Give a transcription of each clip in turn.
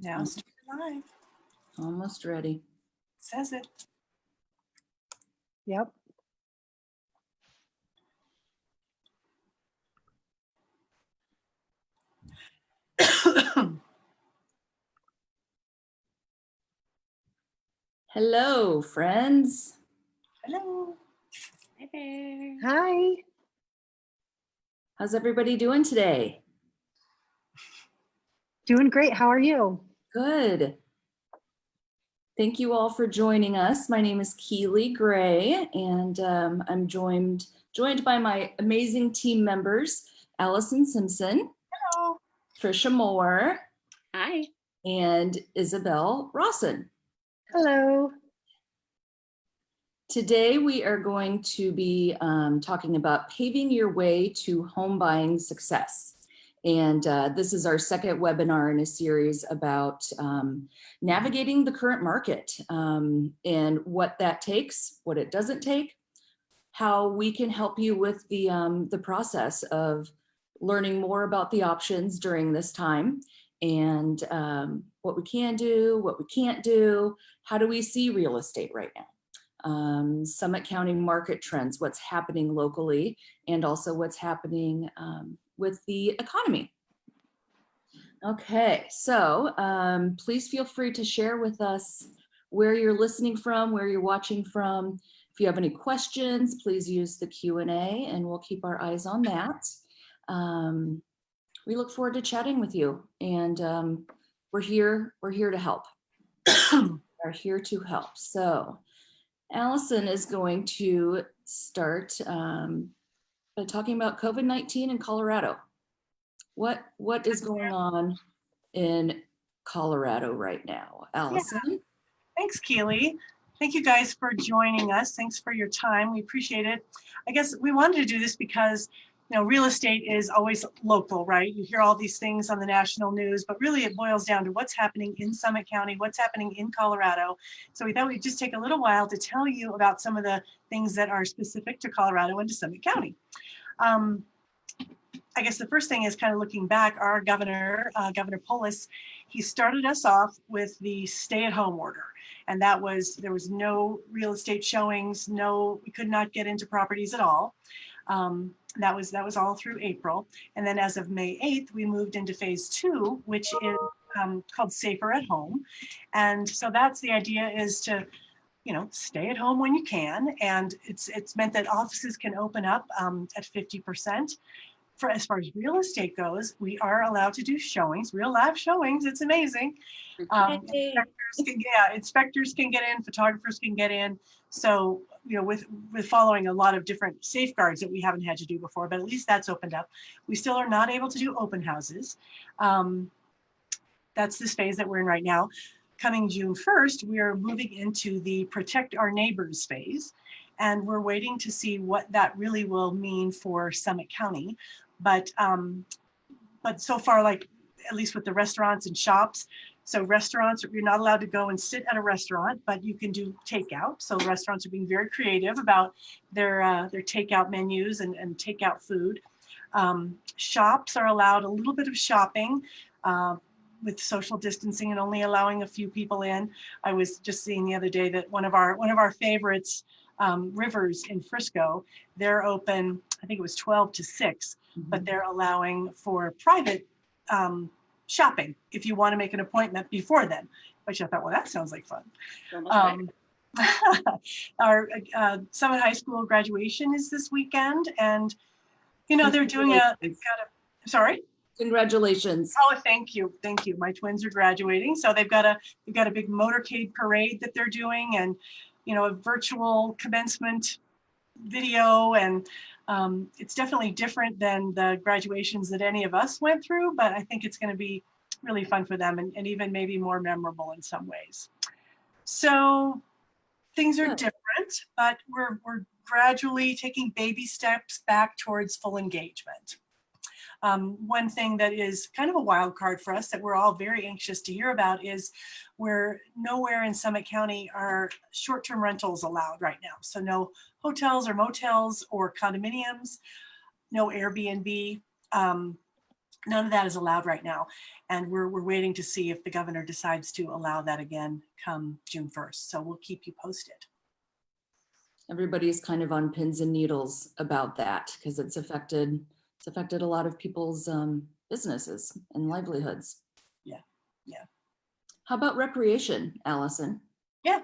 Now start live. Almost ready. Says it. Yep. Hello, friends. Hello. Hi there. Hi. How's everybody doing today? Doing great. How are you? Good. Thank you all for joining us. My name is Keely Gray, and I'm joined by my amazing team members, Allison Simpson, Hello. Trisha Moore, Hi. and Isabel Rawson. Hello. Today we are going to be talking about paving your way to home buying success. And this is our second webinar in a series about navigating the current market and what that takes, what it doesn't take, how we can help you with the process of learning more about the options during this time, and what we can do, what we can't do, how do we see real estate right now. Summit County market trends, what's happening locally, and also what's happening with the economy. Okay, so please feel free to share with us where you're listening from, where you're watching from. If you have any questions, please use the Q&A and we'll keep our eyes on that. We look forward to chatting with you, and we're here to help. We're here to help. So Allison is going to start by talking about COVID-19 in Colorado. What is going on in Colorado right now, Allison? Yeah. Thanks, Keely. Thank you guys for joining us. Thanks for your time. We appreciate it. I guess we wanted to do this because, you know, real estate is always local, right? You hear all these things on the national news, but really it boils down to what's happening in Summit County, what's happening in Colorado. So we thought we'd just take a little while to tell you about some of the things that are specific to Colorado and to Summit County. I guess the first thing is kind of looking back, our governor, Governor Polis, he started us off with the stay-at-home order. And that was, there was no real estate showings, we could not get into properties at all. That was all through April. And then as of May 8th, we moved into phase 2, which is called Safer at Home. And so that's the idea, is to, you know, stay at home when you can. And it's meant that offices can open up at 50%. As far as real estate goes, we are allowed to do showings, real live showings. It's amazing. Inspectors can get in, photographers can get in. So, you know, with following a lot of different safeguards that we haven't had to do before, but at least that's opened up. We still are not able to do open houses. That's this phase that we're in right now. Coming June 1st, we are moving into the protect our neighbors phase. And we're waiting to see what that really will mean for Summit County. But so far, like at least with the restaurants and shops, so restaurants, you're not allowed to go and sit at a restaurant, but you can do takeout. So restaurants are being very creative about their takeout menus and takeout food. Shops are allowed a little bit of shopping with social distancing and only allowing a few people in. I was just seeing the other day that one of our favorites, Rivers in Frisco, they're open, I think it was 12 to 6, but they're allowing for private shopping if you want to make an appointment before then, which I thought, well, that sounds like fun. Our Summit High School graduation is this weekend, and you know, they're doing sorry? Congratulations. Oh, thank you. Thank you. My twins are graduating. So they've got a big motorcade parade that they're doing, and you know, a virtual commencement video, and it's definitely different than the graduations that any of us went through, but I think it's going to be really fun for them, and even maybe more memorable in some ways. So things are different, but we're gradually taking baby steps back towards full engagement. One thing that is kind of a wild card for us that we're all very anxious to hear about is where nowhere in Summit County are short-term rentals allowed right now. So no hotels or motels or condominiums, no Airbnb. None of that is allowed right now. And we're waiting to see if the governor decides to allow that again come June 1st. So we'll keep you posted. Everybody's kind of on pins and needles about that because it's affected a lot of people's businesses and livelihoods. Yeah. How about recreation, Allison? Yeah,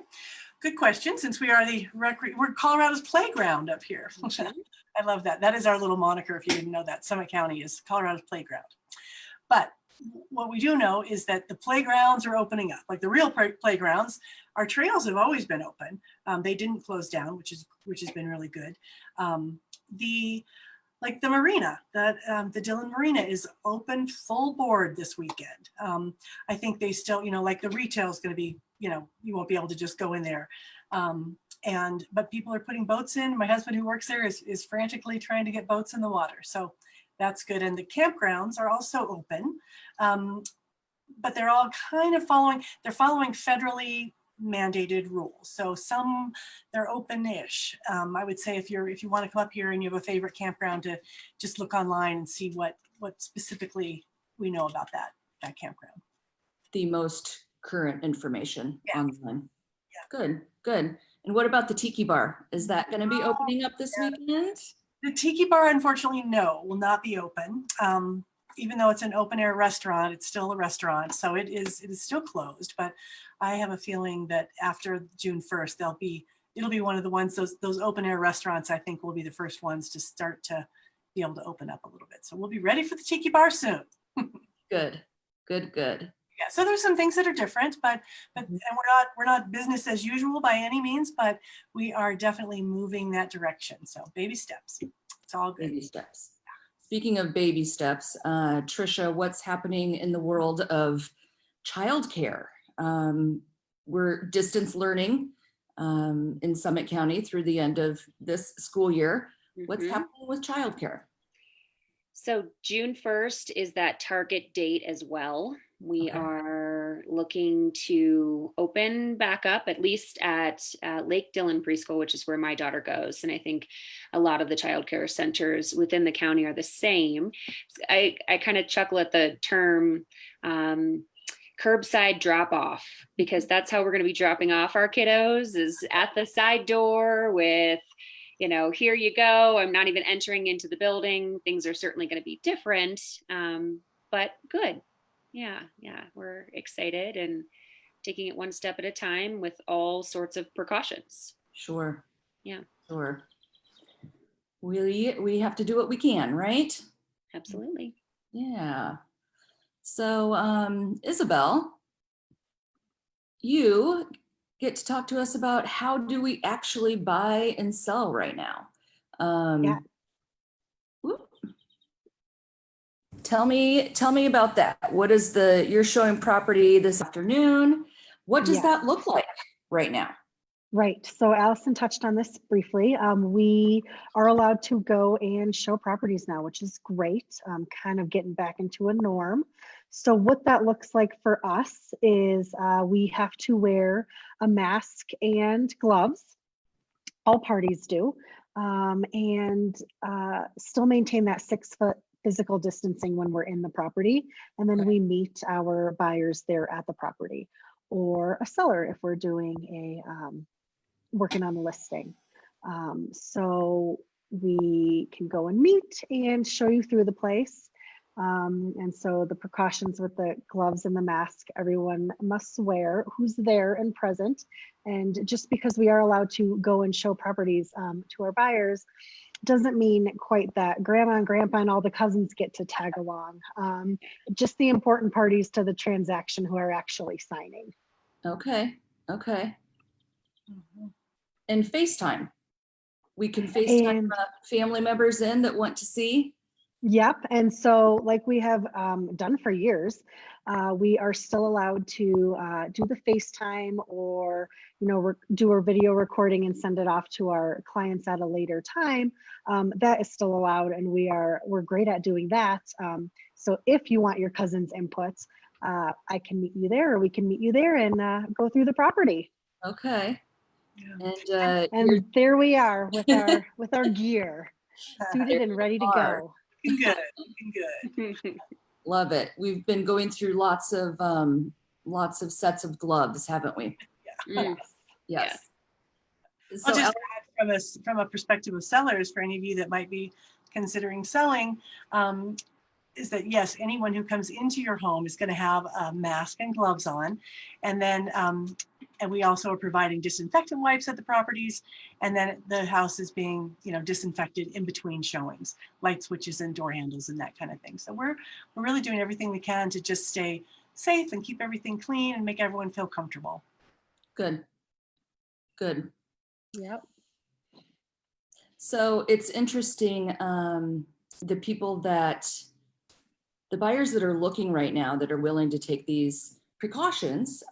good question. Since we are we're Colorado's playground up here. I love that. That is our little moniker. If you didn't know that, Summit County is Colorado's playground. But what we do know is that the playgrounds are opening up, like the real playgrounds. Our trails have always been open. They didn't close down, which has been really good. Like the marina, the Dillon Marina is open full board this weekend. I think they still, like the retail is going to be, you won't be able to just go in there. But people are putting boats in. My husband who works there is frantically trying to get boats in the water. So that's good. And the campgrounds are also open, but they're all kind of following federally mandated rules. So some they're open-ish. I would say if you want to come up here and you have a favorite campground, to just look online and see what specifically we know about that campground. The most current information online. Yeah. Good. And what about the Tiki Bar? Is that going to be opening up this weekend? The Tiki Bar, unfortunately, no, will not be open. Even though it's an open air restaurant, it's still a restaurant, so it is still closed. But I have a feeling that after June 1st, it'll be one of the ones, those open air restaurants, I think will be the first ones to start to be able to open up a little bit. So we'll be ready for the Tiki Bar soon. Good. Yeah, so there's some things that are different, but and we're not business as usual by any means, but we are definitely moving that direction. So baby steps. It's all good. Baby steps. Speaking of baby steps, Trisha, what's happening in the world of childcare? We're distance learning in Summit County through the end of this school year. What's happening with childcare? So June 1st is that target date as well. We are looking to open back up, at least at Lake Dillon Preschool, which is where my daughter goes. And I think a lot of the childcare centers within the county are the same. I kind of chuckle at the term curbside drop off, because that's how we're going to be dropping off our kiddos, is at the side door with, here you go. I'm not even entering into the building. Things are certainly going to be different, but good. Yeah, we're excited and taking it one step at a time with all sorts of precautions. Sure. Yeah. Sure. We have to do what we can, right? Absolutely. Yeah. So, Isabel, you get to talk to us about how do we actually buy and sell right now. Tell me about that. What is you're showing property this afternoon. What does that look like right now? Right. So Allison touched on this briefly. We are allowed to go and show properties now, which is great. Kind of getting back into a norm. So what that looks like for us is we have to wear a mask and gloves. All parties do. And still maintain that 6-foot physical distancing when we're in the property. And then we meet our buyers there at the property, or a seller if we're doing working on the listing. So we can go and meet and show you through the place. And so the precautions with the gloves and the mask, everyone must wear who's there and present. And just because we are allowed to go and show properties to our buyers doesn't mean quite that grandma and grandpa and all the cousins get to tag along. Just the important parties to the transaction who are actually signing. Okay. And FaceTime. We can FaceTime family members in that want to see. Yep. And so like we have done for years, we are still allowed to do the FaceTime or, do a video recording and send it off to our clients at a later time. That is still allowed, and we're great at doing that. So if you want your cousin's inputs, I can meet you there, or we can meet you there and go through the property. Okay. And there we are with our gear, suited and ready to go. Good. Love it. We've been going through lots of sets of gloves, haven't we? Mm. Yes. I'll So just add from a perspective of sellers, for any of you that might be considering selling, is that yes, anyone who comes into your home is going to have a mask and gloves on. And then, and we also are providing disinfectant wipes at the properties. And then the house is being, disinfected in between showings, light switches and door handles and that kind of thing. So we're really doing everything we can to just stay safe and keep everything clean and make everyone feel comfortable. good. Good. Yep. So it's interesting, the buyers that are looking right now that are willing to take these precautions,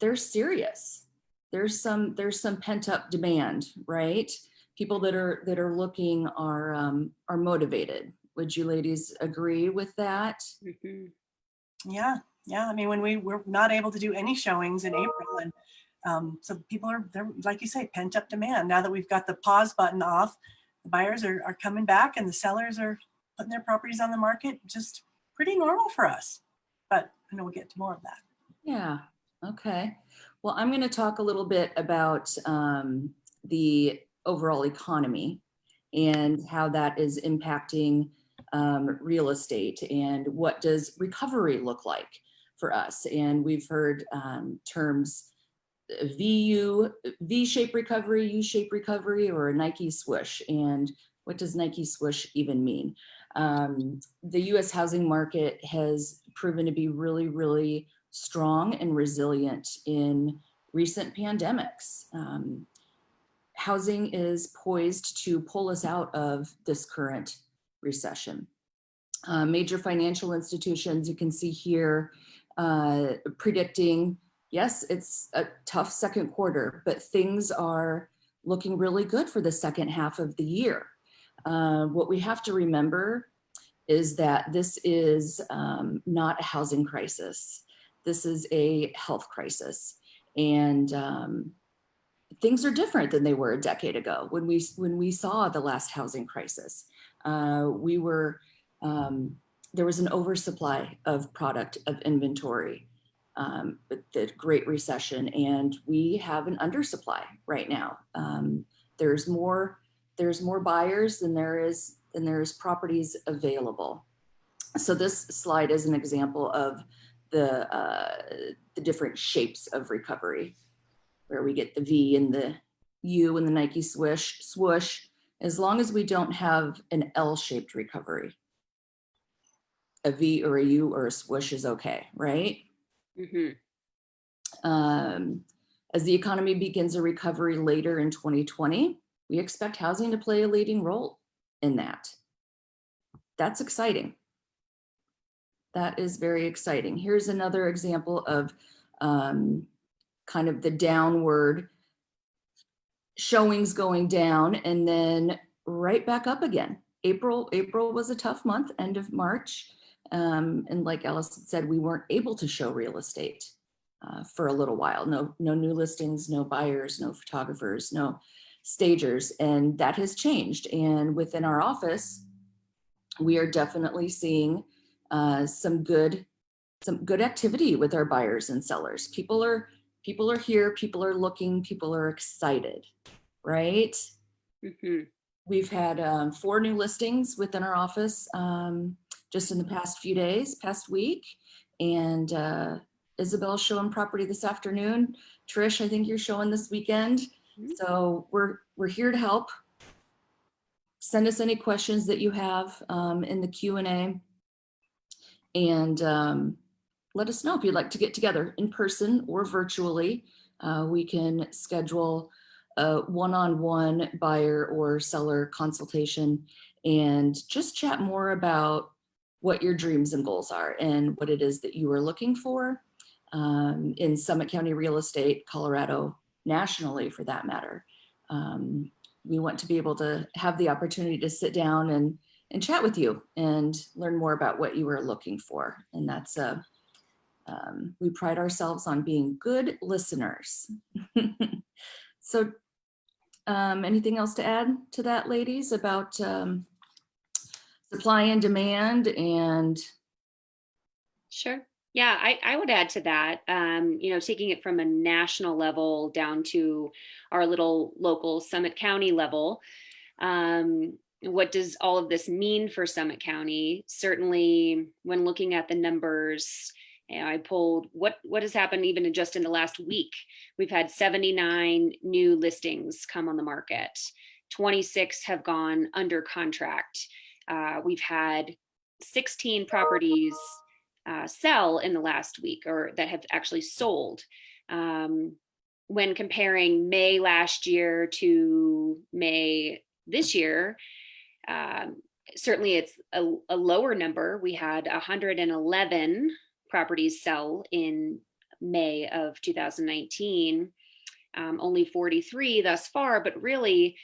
they're serious. There's some pent up demand, right? People that are looking are motivated. Would you ladies agree with that? Mhm. Yeah. I mean, when we're not able to do any showings in April, and so people they're like you say, pent up demand. Now that we've got the pause button off, the buyers are coming back and the sellers are putting their properties on the market. Just pretty normal for us, but I know we'll get to more of that. Yeah. Okay. Well, I'm going to talk a little bit about the overall economy and how that is impacting real estate and what does recovery look like for us. And we've heard terms V-shaped recovery, U-shaped recovery, or a Nike swoosh. And what does Nike swoosh even mean? The US housing market has proven to be really, really strong and resilient in recent pandemics. Housing is poised to pull us out of this current recession. Major financial institutions, you can see here, predicting, yes, it's a tough second quarter, but things are looking really good for the second half of the year. What we have to remember is that this is not a housing crisis. This is a health crisis. And things are different than they were a decade ago when we saw the last housing crisis. There was an oversupply of product, of inventory, with the Great Recession, and we have an undersupply right now. There's more buyers than there is properties available. So this slide is an example of the different shapes of recovery, where we get the V and the U and the Nike swoosh, as long as we don't have an L-shaped recovery. A V or a U or a swoosh is okay, right? Mhm. As the economy begins a recovery later in 2020, we expect housing to play a leading role in that. That's exciting. That is very exciting. Here's another example of kind of the downward showings going down and then right back up again. April was a tough month, end of March. And like Alice said, we weren't able to show real estate for a little while. No new listings, no buyers, no photographers, no stagers, and that has changed. And within our office, we are definitely seeing some good activity with our buyers and sellers. People are here, people are looking, people are excited, right? Mhm. We've had 4 new listings within our office just in the past week. And Isabel's showing property this afternoon. Trish, I think you're showing this weekend. Mhm. So we're here to help. Send us any questions that you have in the Q&A. And let us know if you'd like to get together in person or virtually. We can schedule a one-on-one buyer or seller consultation and just chat more about what your dreams and goals are and what it is that you are looking for in Summit County real estate, Colorado, nationally for that matter. We want to be able to have the opportunity to sit down and chat with you and learn more about what you are looking for. And that's we pride ourselves on being good listeners. So anything else to add to that, ladies, about supply and demand and Sure. Yeah, I would add to that, taking it from a national level down to our little local Summit County level. What does all of this mean for Summit County? Certainly, when looking at the numbers, I pulled what has happened even just in the last week. We've had 79 new listings come on the market. 26 have gone under contract. We've had 16 properties sell in the last week, or that have actually sold. When comparing May last year to May this year, certainly it's a lower number. We had 111 properties sell in May of 2019, only 43 thus far, but really,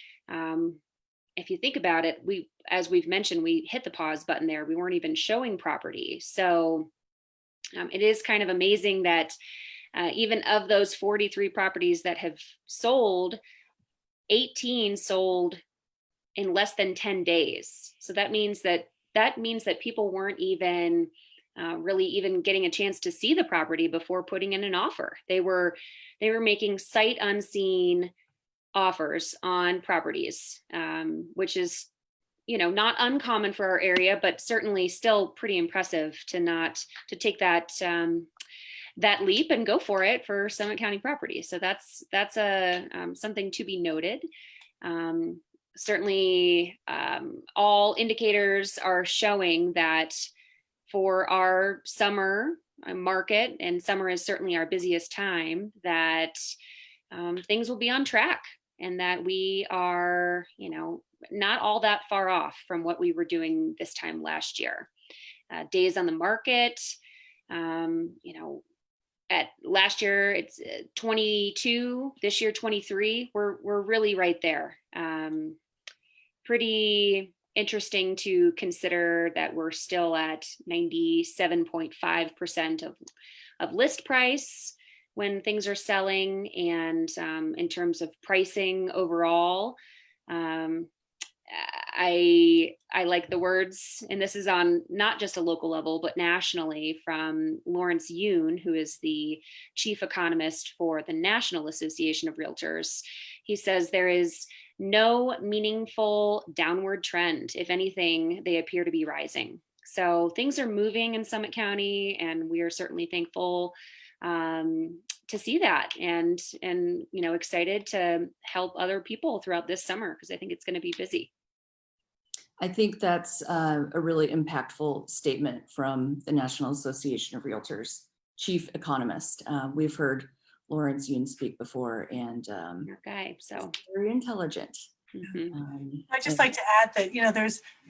if you think about it, as we've mentioned, we hit the pause button there. We weren't even showing property. So it is kind of amazing that even of those 43 properties that have sold, 18 sold in less than 10 days. So that means that people weren't even really even getting a chance to see the property before putting in an offer. They were making sight unseen offers on properties, which is, not uncommon for our area, but certainly still pretty impressive to take that that leap and go for it for Summit County property. So that's something to be noted. Certainly, all indicators are showing that for our summer market, and summer is certainly our busiest time, that things will be on track, and that we are, not all that far off from what we were doing this time last year. Days on the market, at last year it's 22, this year 23. We're really right there. Pretty interesting to consider that we're still at 97.5% of list price when things are selling, and in terms of pricing overall. I like the words, and this is on not just a local level, but nationally, from Lawrence Yoon, who is the chief economist for the National Association of Realtors. He says there is no meaningful downward trend. If anything, they appear to be rising. So things are moving in Summit County, and we are certainly thankful to see that, and excited to help other people throughout this summer, because I think it's going to be busy. I think that's a really impactful statement from the National Association of Realtors chief economist. We've heard Lawrence Yoon speak before, and Okay, so very intelligent. Mm-hmm. I'd just like to add that,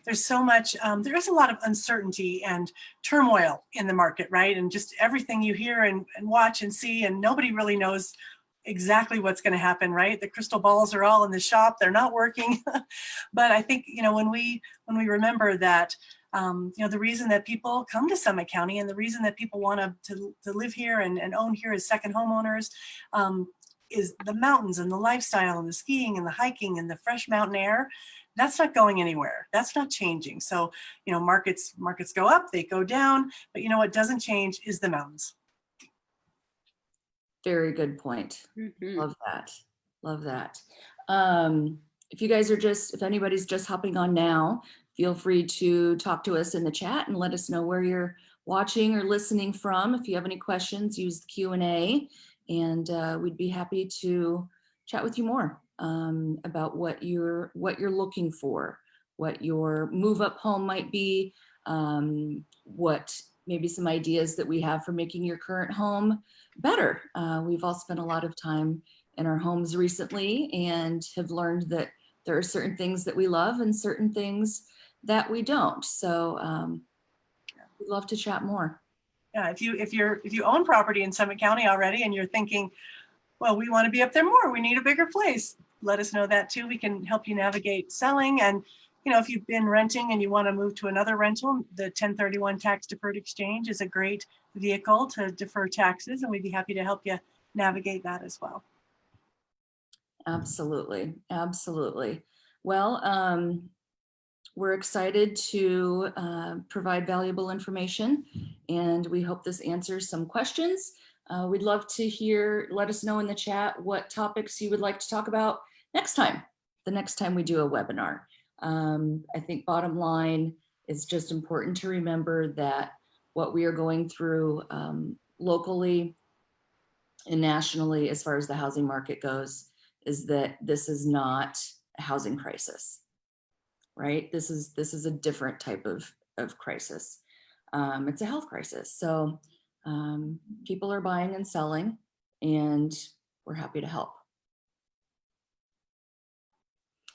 there's so much, there is a lot of uncertainty and turmoil in the market, right? And just everything you hear and watch and see, and nobody really knows exactly what's going to happen, right? The crystal balls are all in the shop, they're not working. But I think, when we remember that, the reason that people come to Summit County, and the reason that people want to live here and own here as second homeowners, is the mountains and the lifestyle and the skiing and the hiking and the fresh mountain air. That's not going anywhere. That's not changing. So, markets go up, they go down, but what doesn't change is the mountains. Very good point. Mm-hmm. Love that. Love that. If anybody's just hopping on now, feel free to talk to us in the chat and let us know where you're watching or listening from. If you have any questions, use the Q&A, and we'd be happy to chat with you more about what you're looking for, what your move up home might be, what maybe some ideas that we have for making your current home better. We've all spent a lot of time in our homes recently and have learned that there are certain things that we love and certain things that we don't. So we'd love to chat more. Yeah, if you own property in Summit County already, and you're thinking, well, we want to be up there more, we need a bigger place, let us know that too. We can help you navigate selling. And if you've been renting and you want to move to another rental, the 1031 tax deferred exchange is a great vehicle to defer taxes, and we'd be happy to help you navigate that as well. Absolutely. Absolutely. Well, we're excited to provide valuable information, and we hope this answers some questions. We'd love to let us know in the chat what topics you would like to talk about next time, the next time we do a webinar. I think bottom line is just important to remember that what we are going through locally and nationally as far as the housing market goes is that this is not a housing crisis, right? This is a different type of crisis. It's a health crisis. So people are buying and selling, and we're happy to help.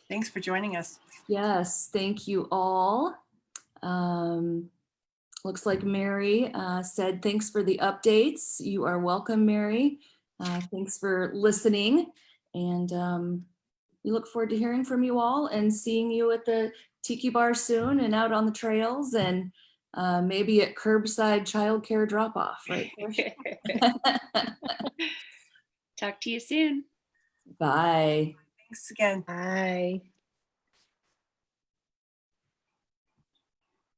Thanks for joining us. Yes, thank you all. Looks like Mary said, thanks for the updates. You are welcome, Mary. Thanks for listening. And we look forward to hearing from you all and seeing you at the Tiki Bar soon and out on the trails and maybe at curbside childcare drop-off, right? Talk to you soon. Bye. Thanks again. Bye.